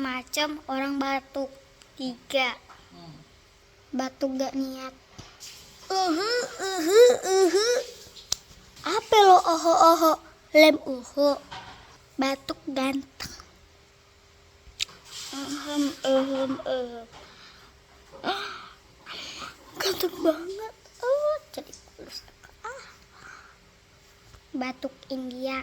macam orang batuk. 3. Batuk gak niat. Apa lo oho lem uhu. Batuk ganteng. Ganteng banget. Jadi kurus. Batuk India.